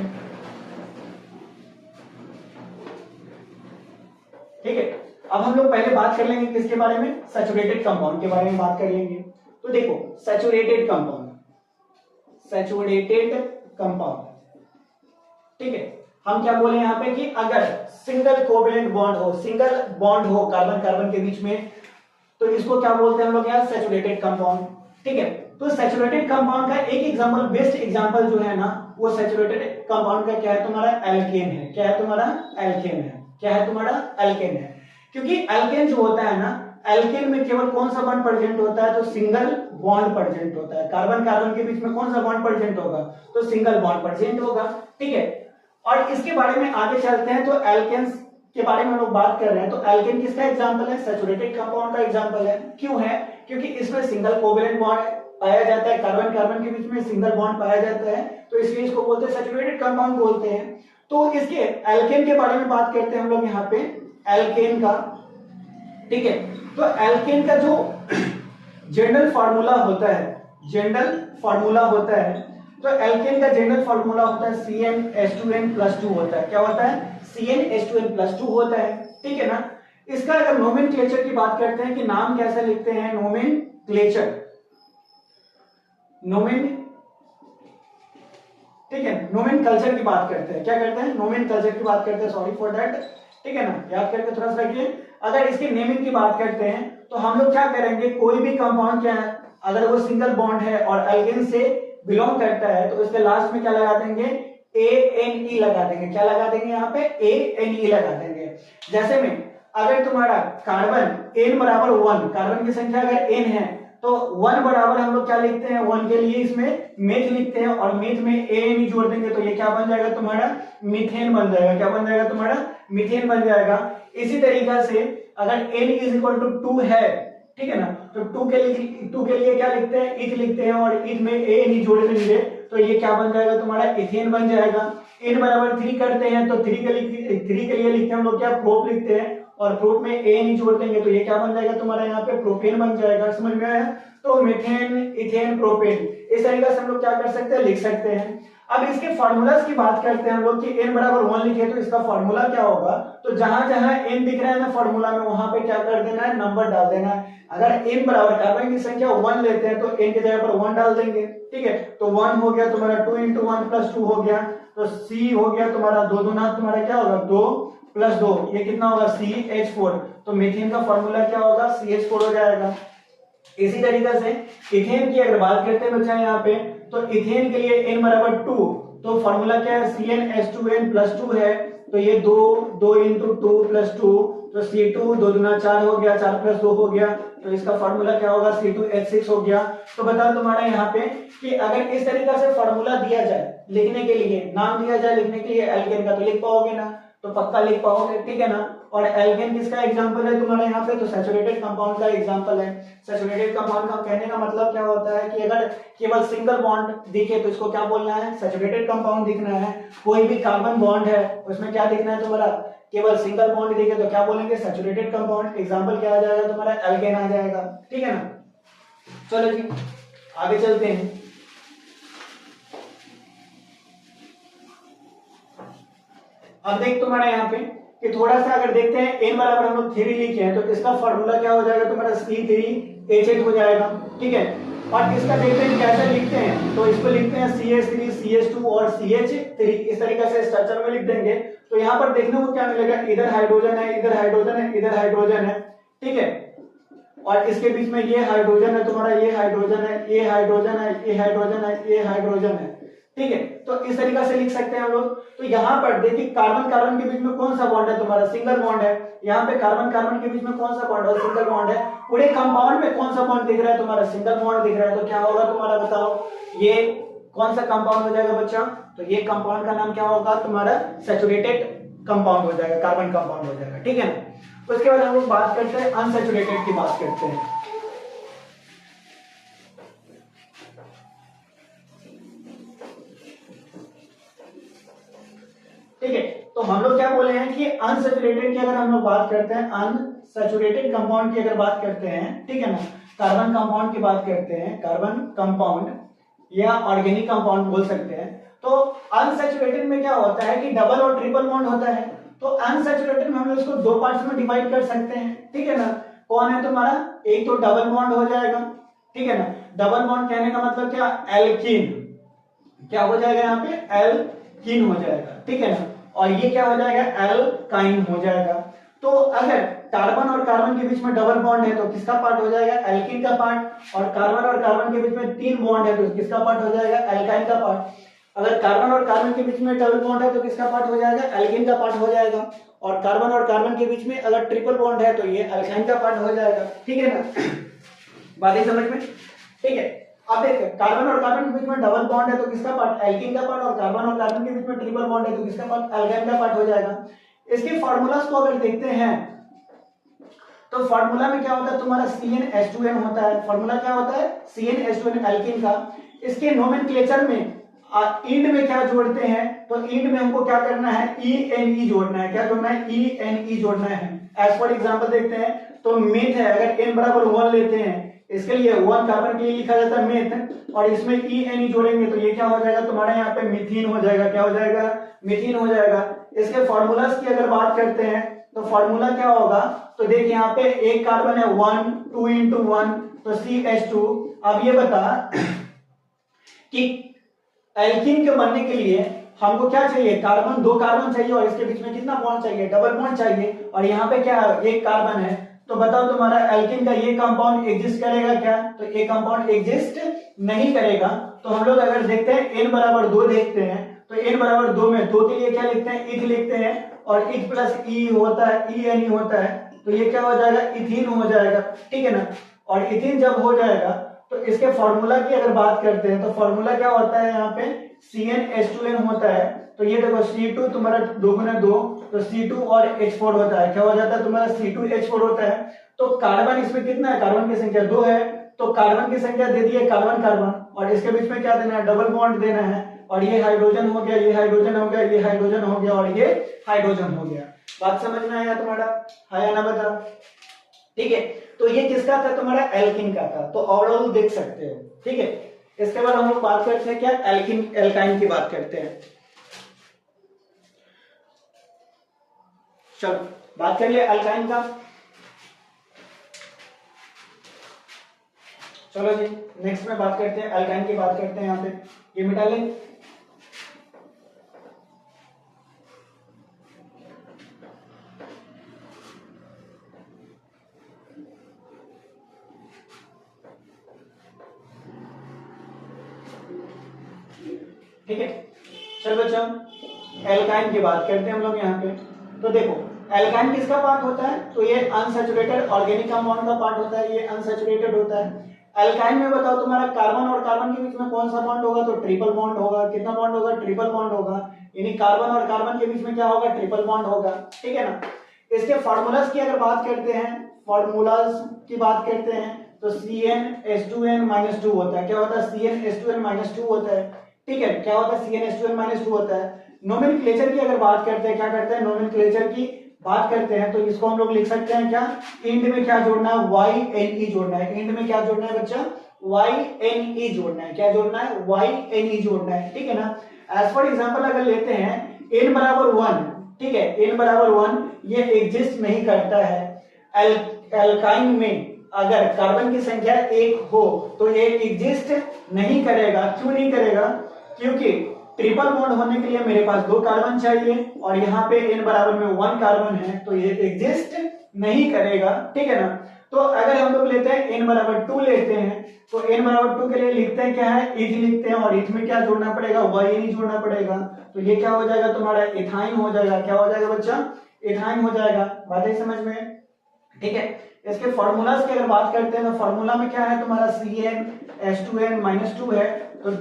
ठीक है। अब हम लोग पहले बात कर लेंगे किसके बारे में, सैचुरेटेड कंपाउंड के बारे में बात कर लेंगे। तो देखो सैचुरेटेड कंपाउंड, सैचुरेटेड कंपाउंड, ठीक है, हम क्या बोले यहाँ पे कि अगर सिंगल कोवेलेंट बॉन्ड हो, सिंगल बॉन्ड हो कार्बन कार्बन के बीच में, तो इसको क्या बोलते हैं हम लोग यार, सैचुरेटेड कंपाउंड, ठीक है। तो सैचुरेटेड कंपाउंड का एक एग्जांपल, बेस्ट एग्जांपल जो है ना, वो सैचुरेटेड कंपाउंड का क्या है तुम्हारा, एल्केन है। क्या है तुम्हारा, एल्केन है। क्या है तुम्हारा, एल्केन है। क्योंकि एल्केन जो होता है ना, एल्केन में केवल कौन सा बॉन्ड प्रेजेंट होता है, तो सिंगल बॉन्ड प्रेजेंट होता है। कार्बन कार्बन के बीच में कौन सा बॉन्ड प्रेजेंट होगा, तो सिंगल बॉन्ड प्रेजेंट होगा, ठीक है। और इसके बारे में आगे चलते हैं, तो एल्केन्स के बारे में हम लोग बात कर रहे हैं, तो एल्केन किसका एग्जांपल है, सैचुरेटेड कंपाउंड का एग्जांपल है। क्यों है, क्योंकि इसमें सिंगल कोवेलेंट बॉन्ड पाया जाता है, कार्बन कार्बन के बीच में सिंगल बॉन्ड पाया जाता है, तो इसलिए इसको बोलते हैं सैचुरेटेड कंपाउंड बोलते हैं। तो इसके एल्केन के बारे में बात करते हैं हम लोग यहाँ पे, एल्केन का, ठीक है। तो एल्केन का जो जनरल फार्मूला होता है, जनरल फार्मूला होता है, तो एल्केन का जनरल फार्मूला होता है CnH2n+2 होता है। क्या होता है, CnH2n+2 होता है, ठीक है ना। इसका अगर नोमेनक्लेचर की बात करते हैं कि नाम कैसे लिखते हैं, नोमेनक्लेचर, ठीक है, नोमेनकल्चर की बात करते हैं, क्या करते हैं, नोमेनकल्चर की बात करते हैं, सॉरी फॉर दैट, ठीक है ना, याद करके थोड़ा सा रखिए। अगर इसके नेमिंग की बात करते हैं तो हम लोग क्या करेंगे, कोई भी कंपाउंड क्या है, अगर वो सिंगल बॉन्ड है और एल्केन से बिलोंग करता है, तो इसके लास्ट में क्या लगा देंगे, ANE लगा देंगे। क्या लगा देंगे यहाँ पे, ANE लगा देंगे। जैसे में अगर तुम्हारा कार्बन N बराबर 1, कार्बन की संख्या अगर N है, तो 1 बराबर हम लोग क्या लिखते हैं, 1 के लिए इसमें मेथ लिखते हैं, और मेथ में ANE जोड़ देंगे, तो ये क्या बन जाएगा तुम्हारा, मीथेन बन जाएगा। क्या बन जाएगा तुम्हारा, मीथेन बन जाएगा। इसी तरीका से अगर N = 2 है, ठीक है ना, तो 2 के लिए क्या लिखते हैं, इथ लिखते हैं, और इथ में ANE जोड़ देंगे, तो ये क्या बन जाएगा तुम्हारा, इथेन बन जाएगा। N बराबर 3 करते हैं, तो 3 के लिए लिखते हैं हम लोग क्या, प्रोप लिखते हैं, और प्रोप में ANE जोड़ देंगे, तो ये क्या बन जाएगा तुम्हारा, यहाँ पे प्रोपेन बन जाएगा। समझ में आया। तो मीथेन, इथेन, प्रोपेन, इस तरीके से हम लोग क्या कर सकते हैं, लिख सकते हैं। अब इसके फार्मूलास की बात करते हैं हम लोग कि n बराबर 1 लिखे तो इसका फार्मूला क्या होगा, तो जहां जहां n दिख रहा है ना फार्मूला में, वहां पे क्या कर देना है, नंबर डाल देना है। अगर n बराबर कार्बन की संख्या 1 लेते हैं तो n की जगह पर 1 डाल देंगे, ठीक है। तो 1 हो गया तुम्हारा, 2 × 1 + 2 हो गया, तो C हो गया तुम्हारा 2 दूना तुम्हारा क्या होगा, 2 + 2, ये कितना होगा, CH4। तो मीथेन का फार्मूला क्या होगा, CH4 हो जाएगा। इसी तरीके से इथेन की अगर बात करते हैं बच्चा यहाँ पे, तो इथेन के लिए n बराबर 2, तो फार्मूला क्या है, CnH2n+2 है, तो ये 2 × 2 + 2, तो C2 2 दूना 4 हो गया, 4 + 2 हो गया, तो इसका फार्मूला क्या होगा, C2H6 हो गया। तो बताओ तुम्हारा यहाँ पे कि अगर इस तरीके से फार्मूला दिया जाए लिखने के लिए, नाम दिया जाए लिखने के लिए एल्केन का, तो लिख पाओगे ना, तो पक्का लिख पाओगे, ठीक है ना। और एल्केन किसका एग्जांपल है तुम्हारे यहाँ पे, तो सैचुरेटेड कंपाउंड का एग्जांपल है। सैचुरेटेड कंपाउंड का कहने का मतलब क्या होता है कि अगर केवल सिंगल बॉन्ड दिखे तो इसको क्या बोलना है, सैचुरेटेड कंपाउंड दिखना है। कोई भी कार्बन बॉन्ड है उसमें क्या दिखना है तुम्हारा, केवल सिंगल बॉन्ड दिखे तो क्या बोलेंगे, सैचुरेटेड कंपाउंड। एग्जांपल क्या आ जाएगा तुम्हारा, एल्केन आ जाएगा, ठीक है ना। चलो जी आगे चलते हैं। अब देख तुम्हारा यहाँ पे कि थोड़ा सा अगर देखते हैं n बराबर हम लोग 3 लिखे हैं तो इसका फॉर्मूला क्या हो जाएगा तुम्हारा C3H8 हो जाएगा, ठीक है। और इसका देखते हैं कैसे लिखते हैं, तो इसको लिखते हैं CH3 CH2 और CH3, इस तरीके से स्ट्रक्चर में लिख देंगे। तो यहाँ पर देखने को क्या मिलेगा, इधर हाइड्रोजन है, इधर हाइड्रोजन है, इधर हाइड्रोजन है, ठीक है। और इसके बीच में ये हाइड्रोजन है तुम्हारा, ये हाइड्रोजन है, ये हाइड्रोजन है, ये हाइड्रोजन है, ये हाइड्रोजन है, ठीक है। तो इस तरीके से लिख सकते हैं हम लोग। तो यहाँ पर देखिए कार्बन कार्बन के बीच में कौन सा बॉन्ड है तुम्हारा, सिंगल बॉन्ड है। यहाँ पे कार्बन कार्बन के बीच में कौन सा बॉन्ड है, सिंगल बॉन्ड है। पूरे कंपाउंड में कौन सा बॉन्ड दिख रहा है तुम्हारा, सिंगल बॉन्ड दिख रहा है। तो क्या होगा तुम्हारा बताओ, ये कौन सा कंपाउंड हो जाएगा बच्चा, तो ये कंपाउंड का नाम क्या होगा तुम्हारा, सैचुरेटेड कंपाउंड हो जाएगा, कार्बन कंपाउंड हो जाएगा, ठीक है ना। उसके बाद हम लोग बात करते हैं अनसैचुरेटेड की बात करते हैं। ठीक है, तो हम लोग क्या बोले हैं कि अनसैचुरेटेड की अगर हम लोग बात करते हैं, अनसैचुरेटेड कंपाउंड की अगर बात करते हैं, ठीक है ना, कार्बन कंपाउंड की बात करते हैं, कार्बन कंपाउंड या ऑर्गेनिक कंपाउंड बोल सकते हैं। तो अनसैचुरेटेड में क्या होता है कि डबल और ट्रिपल बॉन्ड होता है। तो अनसैचुरेटेड में हम लोग इसको दो पार्ट्स में डिवाइड कर सकते हैं, ठीक है ना। कौन है तुम्हारा, एक तो डबल बॉन्ड हो जाएगा, ठीक है ना। डबल बॉन्ड कहने का मतलब क्या, एल्कीन, क्या हो जाएगा यहाँ पे, एल्कीन हो जाएगा, ठीक है ना। और ये क्या हो जाएगा, एल्काइन हो जाएगा। तो अगर कार्बन और कार्बन के बीच में डबल बॉन्ड है तो किसका पार्ट हो जाएगा, एल्कीन का पार्ट। और कार्बन और कार्बन के बीच में तीन बॉन्ड है तो किसका पार्ट हो जाएगा, एल्काइन का पार्ट। अगर कार्बन और कार्बन के बीच में डबल बॉन्ड है तो किसका पार्ट हो जाएगा, एल्कीन का पार्ट हो जाएगा। और कार्बन और कार्बन के बीच में अगर ट्रिपल बॉन्ड है तो ये एल्काइन का पार्ट हो जाएगा, ठीक है ना। बात समझ में, ठीक है। अब देखिए कार्बन और कार्बन के बीच में डबल बॉन्ड है तो किसका पार्ट, एल्कीन का पार्ट। और कार्बन और कार्बन के बीच में ट्रिपल बॉन्ड है तो किसका पार्ट, एल्काइन का पार्ट हो जाएगा। इसके फार्मूलास को अगर देखते हैं तो फार्मूला में क्या होता है तुम्हारा, CnH2n होता है। फार्मूला क्या होता है, CnH2n एल्कीन का। इसके नोमेनक्लेचर में इंड में क्या जोड़ते हैं, तो इंड में हमको क्या करना है, ENE जोड़ना है। क्या जोड़ना है, ENE जोड़ना है। एज फॉर एग्जांपल देखते हैं तो मेथ है, अगर n बराबर 1 लेते हैं इसके लिए 1 कार्बन के लिए लिखा जाता है मेथ, और इसमें ENE जोड़ेंगे तो ये क्या हो जाएगा तुम्हारा, यहाँ पे मीथीन हो जाएगा। क्या हो जाएगा, मीथीन हो जाएगा। इसके फॉर्मूलास की अगर बात करते हैं तो फॉर्मूला क्या होगा, तो देखिए यहाँ पे एक कार्बन है 1 2 into 1 तो CH2। अब ये बता कि एल्कीन के बनने के लिए हमको क्या चाहिए, कार्बन, दो कार्बन चाहिए और इसके बीच में कितना बॉन्ड चाहिए, डबल बॉन्ड चाहिए। और यहाँ पे क्या है, एक कार्बन है। तो बताओ तुम्हारा एल्कीन का ये कंपाउंड एग्जिस्ट करेगा क्या, तो ये कंपाउंड एग्जिस्ट नहीं करेगा। तो हम लोग अगर देखते हैं n बराबर 2 देखते हैं तो n बराबर 2 में 2 के लिए क्या लिखते हैं, इथ लिखते हैं। और इथ प्लस ई होता है, ENE होता है, तो ये क्या हो जाएगा, इथीन हो जाएगा, ठीक है ना। और इथीन जब हो जाएगा तो इसके फॉर्मूला की अगर बात करते हैं तो फॉर्मूला क्या होता है, यहाँ पे CnH2n होता है। तो ये देखो C2 तुम्हारा 2 गुना 2 तो C2 और H4 होता है। क्या हो जाता है तुम्हारा, C2H4 होता है। तो कार्बन इसमें कितना है, कार्बन की संख्या 2 है तो कार्बन की संख्या दे दी है कार्बन कार्बन, और इसके बीच में क्या देना है, डबल बॉन्ड देना है। और ये हाइड्रोजन हो गया, ये हाइड्रोजन हो गया, ये हाइड्रोजन हो गया और ये हाइड्रोजन हो गया। बात समझ में आया तुम्हारा, है या ना बता, ठीक है। तो ये किसका था तुम्हारा, एल्कीन का था। तो ओवरऑल देख सकते हो, ठीक है। इसके बाद हम लोग बात करते हैं क्या, एल्कीन एल्काइन की बात करते हैं। चलो बात कर लिया एल्काइन का। चलो जी नेक्स्ट में बात करते हैं, एल्काइन की बात करते हैं। यहाँ पे ये मिटा लें, ठीक है। चलो बच्चों एल्काइन की बात करते हैं हम लोग यहाँ पे। तो देखो एल्काइन किसका पार्ट होता है, तो ये अनसैचुरेटेड ऑर्गेनिक कंपाउंड का पार्ट होता है, ये अनसैचुरेटेड होता है। एल्काइन में बताओ तुम्हारा कार्बन और कार्बन के बीच में कौन सा बॉन्ड होगा, तो ट्रिपल बॉन्ड होगा। कितना बॉन्ड होगा, ट्रिपल बॉन्ड होगा। यानी कार्बन और कार्बन के बीच में क्या होगा, ट्रिपल बॉन्ड होगा, ठीक है ना। इसके फार्मूलाज की अगर बात करते हैं, फॉर्मूलाज की बात करते हैं तो CnH2n-2 होता है। क्या होता है, CnH2n-2 होता है, ठीक है। क्या होता है, CnH2n-2 होता है। नोमेनक्लेचर की अगर बात करते हैं, क्या करते हैं, नोमेनक्लेचर की बात करते हैं तो इसको हम लोग लिख सकते हैं क्या, इंड में क्या जोड़ना है, YNE जोड़ना है। इंड में क्या जोड़ना है बच्चा, YNE जोड़ना है। क्या जोड़ना है, YNE जोड़ना है, ठीक है ना। एज फॉर एग्जांपल अगर लेते हैं n बराबर 1 ठीक है, n बराबर 1 ये एग्जिस्ट नहीं करता है। एल्काइन में अगर कार्बन की संख्या 1 हो तो ये एग्जिस्ट नहीं करेगा। क्यों नहीं करेगा? क्योंकि ट्रिपल बॉन्ड होने के लिए मेरे पास 2 कार्बन चाहिए और यहाँ पे n बराबर में 1 कार्बन है, तो ये एग्जिस्ट नहीं करेगा, ठीक है ना। तो अगर हम लोग लेते हैं n बराबर 2 लेते हैं, तो n बराबर 2 के लिए लिखते हैं क्या है, इथ लिखते हैं, और इथ में क्या जोड़ना पड़ेगा, y नहीं जोड़ना पड़ेगा। तो ये क्या हो जाएगा तुम्हारा, इथाइन हो जाएगा। क्या हो जाएगा बच्चा? इथाइन हो जाएगा। बातें समझ में? ठीक है। इसके फॉर्मूलाज की अगर बात करते हैं तो फॉर्मूला में क्या है तुम्हारा, CnH2n-2 है, तो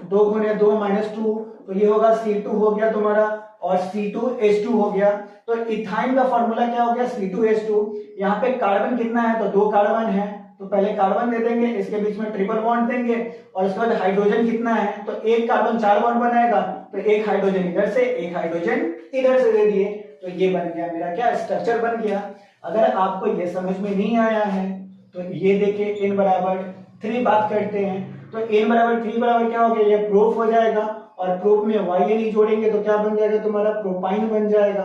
2 गुणे 2 -2, तो ये होगा C2 हो गया तुम्हारा, और C2H2 हो गया। तो इथाइन का फॉर्मूला क्या हो गया, C2H2। यहाँ पे कार्बन कितना है, तो 2 कार्बन है, तो पहले कार्बन दे देंगे, इसके बीच में ट्रिपल बॉन्ड देंगे, और उसके बाद हाइड्रोजन कितना है, तो 1 कार्बन 4 बॉन्ड बनाएगा, तो 1 हाइड्रोजन इधर से 1 हाइड्रोजन इधर से दे दिए, तो ये बन गया मेरा क्या, स्ट्रक्चर बन गया। अगर आपको ये समझ में नहीं आया है तो ये देखिए n बराबर 3 बात करते हैं, तो n बराबर 3 बराबर क्या हो गया, ये प्रूफ हो जाएगा, और प्रूफ में y नहीं जोड़ेंगे तो क्या बन जाएगा तुम्हारा, प्रोपाइन बन जाएगा,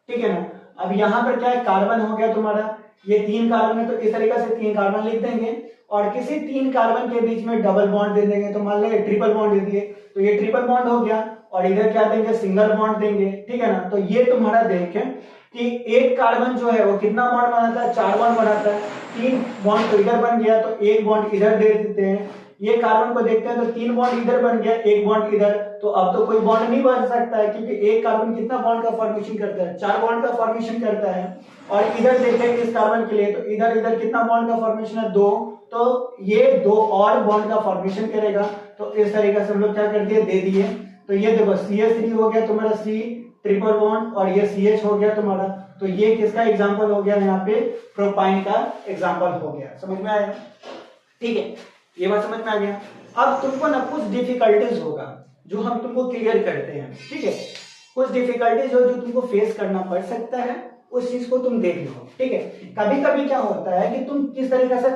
ठीक है ना। अब यहाँ पर क्या है, कार्बन हो गया तुम्हारा, ये 3 कार्बन है, तो इस तरीके से 3 कार्बन लिख देंगे, और किसी 3 कार्बन के बीच में डबल बॉन्ड दे देंगे, तो मान लो ट्रिपल बॉन्ड दे दिए, तो ये ट्रिपल बॉन्ड हो गया, और इधर क्या देंगे, सिंगल बॉन्ड देंगे, ठीक है ना। तो ये तुम्हारा देखें कि एक कार्बन जो है वो कितना बॉन्ड बनाता है, 4 बॉन्ड बनाता है, 3 बॉन्ड तो इधर बन गया, तो 1 बॉन्ड इधर दे देते हैं। ये कार्बन को देखते हैं तो 3 बॉन्ड इधर बन गया, 1 बॉन्ड इधर, तो अब तो कोई बॉन्ड नहीं बन सकता है, क्योंकि एक कार्बन कितना बॉन्ड का फॉर्मेशन करता है, 4 बॉन्ड का फॉर्मेशन करता है। और इधर देखेंगे इस कार्बन के लिए, तो इधर इधर कितना बॉन्ड का फॉर्मेशन है, 2, तो ये 2 और बॉन्ड का फॉर्मेशन करेगा। तो इस तरीके से हम लोग क्या कर दिए, दे दिए। तो ये देखो CH3 हो गया तुम्हारा, C ट्रिपल बॉन्ड, और ये CH हो गया तुम्हारा, तो ये किसका एग्जांपल हो गया, यहाँ पे प्रोपाइन का एग्जांपल हो गया। समझ में आया? ठीक है, ये बात समझ में आ गया। अब तुमको ना कुछ डिफिकल्टीज होगा जो हम तुमको क्लियर करते हैं, ठीक है। कुछ डिफिकल्टीज हो जो तुमको फेस करना पड़ सकता है, उस चीज को तुम देख लो, ठीक है। कभी कभी क्या होता है कि तुम किस तरीके से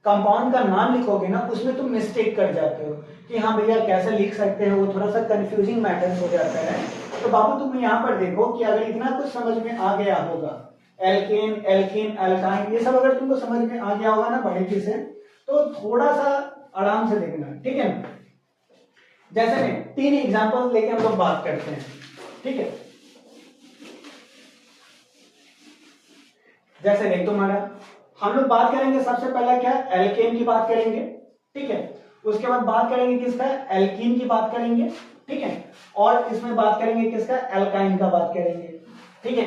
कंपाउंड का नाम लिखोगे ना, उसमें तुम मिस्टेक कर जाते हो कि हाँ भैया कैसे लिख सकते हैं, वो थोड़ा सा कंफ्यूजिंग मैटर हो जाता है। तो बाबू तुम यहाँ पर देखो कि अगर इतना कुछ समझ में आ गया होगा, एल्केन, एल्कीन, एल्काइन, ये सब अगर तुमको समझ में आ गया होगा ना बारीकी से, तो थोड़ा सा आराम से देखना, ठीक है। जैसे में 3 एग्जांपल लेके हम लोग बात करते हैं, ठीक है। जैसे देख तुम्हारा, हम लोग बात करेंगे सबसे पहला क्या, एल्केन की बात करेंगे, ठीक है। उसके बाद बात करेंगे किसका, एल्कीन की बात करेंगे, ठीक है। और इसमें बात करेंगे किसका, एल्काइन का बात करेंगे, ठीक है।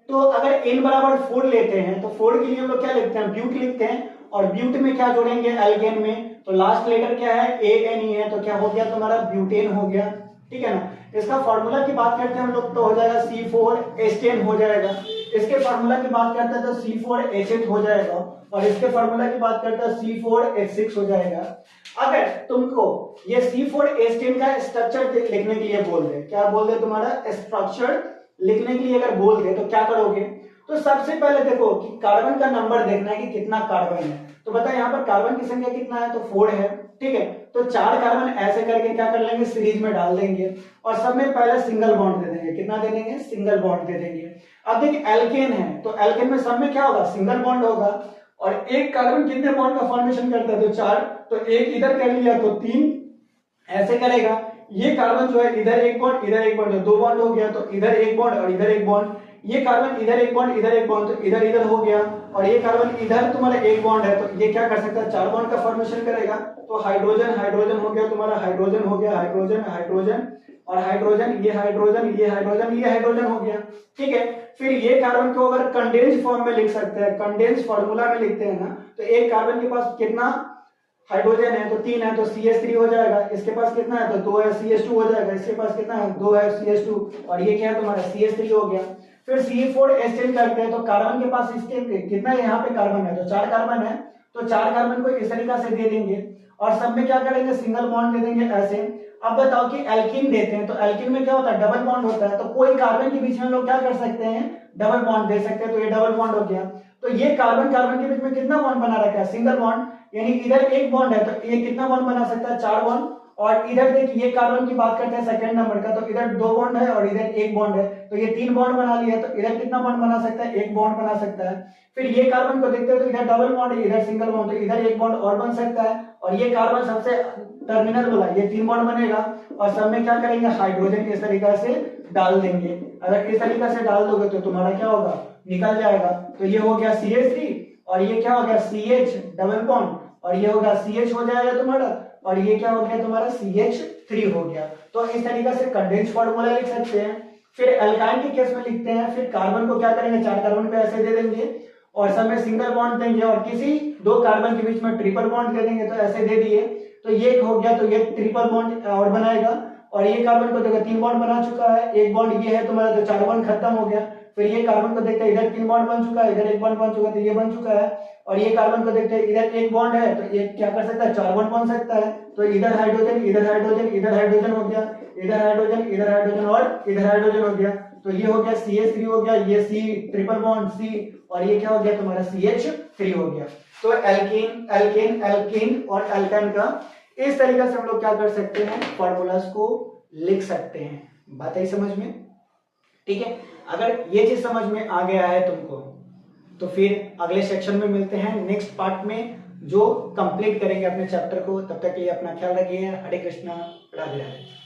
तो अगर n बराबर 4 लेते हैं तो 4 के लिए हम लोग क्या लिखते हैं, ब्यूट लिखते हैं, और ब्यूट में क्या जोड़ेंगे, एल्केन में, तो लास्ट लेटर क्या है, ANE है, तो क्या हो गया तुम्हारा, ब्यूटेन हो गया, ठीक है ना। इसका फॉर्मूला की बात करते हैं हम लोग, तो हो जाएगा C4H10 हो जाएगा। इसके फॉर्मूला की बात करते हैं तो C4H8 हो जाएगा, और इसके फॉर्मूला की बात करते हैं C4H6 हो जाएगा। अगर तुमको ये C4H10 का स्ट्रक्चर लिखने के लिए बोल दे, क्या बोल दे तुम्हारा, स्ट्रक्चर लिखने के लिए अगर बोल दे, तो क्या करोगे, तो सबसे पहले देखो कि कार्बन का नंबर देखना है कि कितना कार्बन है। तो बता यहाँ पर कार्बन की संख्या कितना है, तो 4 है, ठीक है। तो 4 कार्बन ऐसे करके क्या कर लेंगे, सीरीज में डाल देंगे, और सब में पहले सिंगल बॉन्ड दे देंगे। कितना दे देंगे, सिंगल बॉन्ड दे देंगे। अब देखिए एल्केन है, तो एल्केन में सब में क्या होगा, सिंगल बॉन्ड होगा, और एक कार्बन कितने बॉन्ड का फॉर्मेशन करता है, तो 4, तो एक इधर कर लिया तो 3 ऐसे करेगा। ये कार्बन जो है इधर एक बॉन्ड, इधर एक बॉन्ड, 2 बॉन्ड हो गया, तो इधर एक बॉन्ड और इधर एक बॉन्ड। ये कार्बन इधर एक बॉन्ड, इधर एक बॉन्ड, तो इधर इधर हो गया, और ये कार्बन इधर तुम्हारा एक बॉन्ड है, तो ये क्या कर सकता है, 4 बॉन्ड का फॉर्मेशन करेगा। तो हाइड्रोजन हाइड्रोजन हो गया तुम्हारा, हाइड्रोजन हो गया, हाइड्रोजन हाइड्रोजन, और हाइड्रोजन, ये हाइड्रोजन, ये हाइड्रोजन, ये हाइड्रोजन हो गया, ठीक है। फिर ये कार्बन को अगर कंडेंस फॉर्म में लिख सकते हैं, कंडेंस फॉर्मूला में लिखते हैं ना, तो एक कार्बन के पास कितना हाइड्रोजन है, तो 3 है, तो CH3 हो जाएगा। इसके पास कितना है, तो 2 है, CH2 हो जाएगा। इसके पास कितना है, 2 है, CH2, और ये क्या है तुम्हारा, CH3 हो गया। फिर C4H10 करते हैं, तो कार्बन के पास इसके कितना है, यहाँ पे कार्बन है, तो 4 कार्बन है, तो 4 कार्बन को इस तरीका से दे देंगे, और सब में क्या करेंगे, सिंगल बॉन्ड दे देंगे ऐसे। अब बताओ कि एल्कीन देते हैं, तो एल्कीन में क्या होता है, डबल बॉन्ड होता है, तो कोई कार्बन के बीच में लोग क्या कर सकते हैं, डबल बॉन्ड दे सकते हैं, तो ये डबल बॉन्ड हो गया। तो ये कार्बन कार्बन के बीच में कितना बॉन्ड बना रखा है, सिंगल बॉन्ड, यानी इधर एक बॉन्ड है, तो ये कितना बॉन्ड बना सकता है, 4 बॉन्ड, और इधर देखिए ये कार्बन की बात करते हैं सेकंड नंबर का, तो इधर 2 बॉन्ड है और इधर 1 बॉन्ड है, तो ये 3 बॉन्ड बना लिया, तो इधर कितना बॉन्ड बना सकता है, 1 बॉन्ड बना सकता है। फिर ये कार्बन को देखते हो तो इधर डबल बॉन्ड है, इधर सिंगल बॉन्ड, तो इधर 1 बॉन्ड और बन सकता है, और ये कार्बन सबसे टर्मिनल वाला ये 3 बॉन्ड बनेगा, और सब में क्या करेंगे, हाइड्रोजन इस तरीका से डाल देंगे। अगर इस तरीका से डाल दोगे तो तुम्हारा क्या होगा, निकल जाएगा। तो ये हो गया CH3, और ये क्या हो गया, CH डबल बॉन्ड, और ये होगा CH हो जाएगा तुम्हारा, और ये क्या हो गया तुम्हारा, CH3 हो गया। तो इस तरीके से कंडेंस फार्मूला लिख सकते हैं। फिर एल्काइन के केस में लिखते हैं, फिर कार्बन को क्या करेंगे, 4 कार्बन पे ऐसे दे देंगे, और सब में सिंगल बॉन्ड देंगे, और किसी 2 कार्बन के बीच में ट्रिपल बॉन्ड दे देंगे, तो ऐसे दे दिए, तो ये हो गया, तो ये ट्रिपल बॉन्ड और बनाएगा। और ये कार्बन को देखो 3 बॉन्ड बना चुका है, 1 बॉन्ड ये है तुम्हारा, तो 4 बॉन्ड खत्म हो गया। फिर ये कार्बन को देखते हैं, इधर 3 बॉन्ड बन चुका है, इधर 1 बॉन्ड बन चुका है, तो ये बन चुका है। और ये कार्बन को देखते हैं, इधर 1 बॉन्ड है, तो ये क्या कर सकता है, 4 बॉन्ड बन सकता है, तो इधर हाइड्रोजन, इधर हाइड्रोजन, इधर हाइड्रोजन हो गया, इधर हाइड्रोजन, इधर हाइड्रोजन और इधर हाइड्रोजन हो गया। तो ये हो गया CH3 हो गया, ये C ट्रिपल बॉन्ड C, और ये क्या हो गया तुम्हारा, CH3 हो गया। तो एल्कीन एल्कीन एल्कीन और एल्काइन का इस तरीके से हम लोग क्या कर सकते हैं, फॉर्मूलाज को लिख सकते हैं। बात आई समझ में? ठीक है, अगर ये चीज समझ में आ गया है तुमको, तो फिर अगले सेक्शन में मिलते हैं नेक्स्ट पार्ट में, जो कंप्लीट करेंगे अपने चैप्टर को। तब तक के लिए अपना ख्याल रखिए। हरे कृष्णा, राधे राधे।